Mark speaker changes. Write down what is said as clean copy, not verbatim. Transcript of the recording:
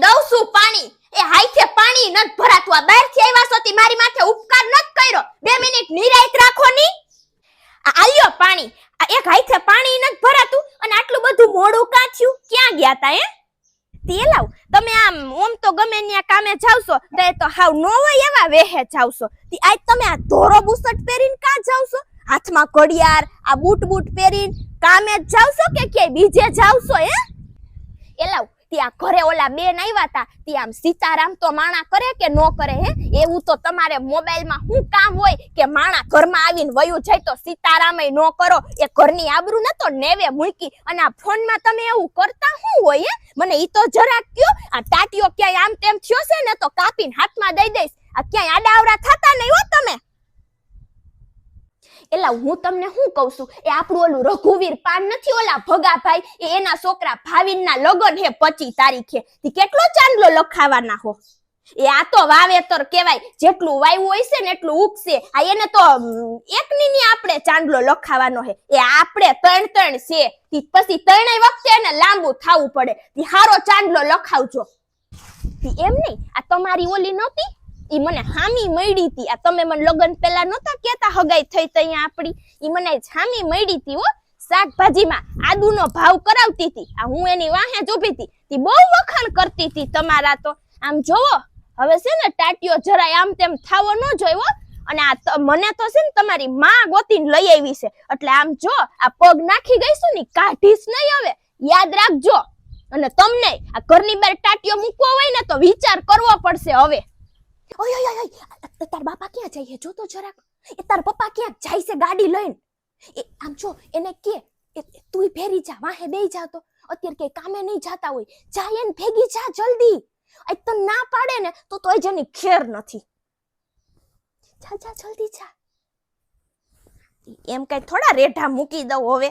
Speaker 1: દઉં છું પાણી. એ હાઈથે પાણી નત ભરાતું. આ બહારથી આવ્યા છો તી મારી માથે ઉપકાર નત કર્યો. 2 મિનિટ નિરાયત રાખો ની. આ આલ્યો પાણી. આ એક હાઈથે પાણી નત ભરાતું અને આટલું બધું મોડું કાં થયું? ક્યાં ગયા તા હે? તેલાવ તમે આમ ઓમ તો ગમે ન્યા કામે જાવશો તે તો હાવ નો હોય એવા વેહે જાવશો. તી આજ તમે આ ધોરો બુસટ પહેરીને કાં જાવશો? હાથમાં ઘડિયાળ, આ બૂટ પહેરીને કામે જ જાવશો કે ક્યાંય બીજે જાવશો હે? એલાવ ત્યાં ઘરે ઓલા બેન આવ્યા તા તી આમ સીતારામ તો માણા કરે કે નો કરે હે? એવું તો તમારે મોબાઈલમાં શું કામ હોય કે માણા ઘરમાં આવીને વયું જાય તો સીતારામય નો કરો? એ ઘરની આબરૂ ન તો નેવે મૂકી અને આ ફોનમાં તમે એવું કરતા શું હોય હે? મને ઈ તો જરાક કયો. આ ટાટીઓ ક્યાંય આમ તેમ થયો છે ને તો કાપીને હાથમાં દઈ દઈશ. આ ક્યાંય આડાવડા થતા નહીં હો તમે. એલા હું તમને શું કહું છું, એ આપણું ઓલું રઘુવીર પાન નથી ઓલા ભગાભાઈ, એ એના છોકરા ભાવિનના લગન હે 25 તારીખે. તી કેટલો ચાંદલો લખાવાના હો? એ આ તો વાવેતર કહેવાય. જેટલું વાવ્યું હોય છે ને એટલું ઉગશે. આ એને તો એકની ની આપણે ચાંદલો લખાવાનો હે. એ આપણે 3 છે. તી પછી 3 વખતે એને લાંબુ થાવું પડે. તી હારો ચાંદલો લખાવજો. તી એમ નહીં, આ તમારી ઓલી નહોતી ઈ મને હામી મળી હતી. આ તમે મને લગન પહેલા નહોતા કેતા હગાઈ થઈ તઈ આપડી, ઈ મને હામી મળી હતી હો. શાકભાજીમાં આદુનો ભાવ કરાવતી હતી. આ હું એની વાહે જ ઊભી હતી. તી બહુ વખાણ કરતી હતી તમારા તો. આમ જોવો હવે છે ને ટાટીઓ જરાય આમ તેમ થાવો ન જોયો. અને આ મને તો છે ને તમારી માં ગોતીને લઈ આવી છે. એટલે આમ જો આ પગ નાખી ગઈશું ને કાઢીશ નહીં હવે, યાદ રાખજો. અને તમને આ ઘરની બહાર ટાટીઓ મૂકવો હોય ને તો વિચાર કરવો પડશે હવે. ઓય ઓય ઓય, તાર બાપા ક્યાં જાય જો તો જરાક. એ તાર પપ્પા ક્યાં જાય છે ગાડી લઈને? એ આમ જો એને કે તું ફેરી જા, વાહે બેહી જા. તો અત્યારે કઈ કામે નહીં જાતા હોય, જાય એને ભેગી જા જલ્દી. આ તો ના પાડે ને તો તોય જેની ખેર નથી. જા જા જલ્દી જા. એમ કઈ થોડા રેઢા મૂકી દઉં હવે.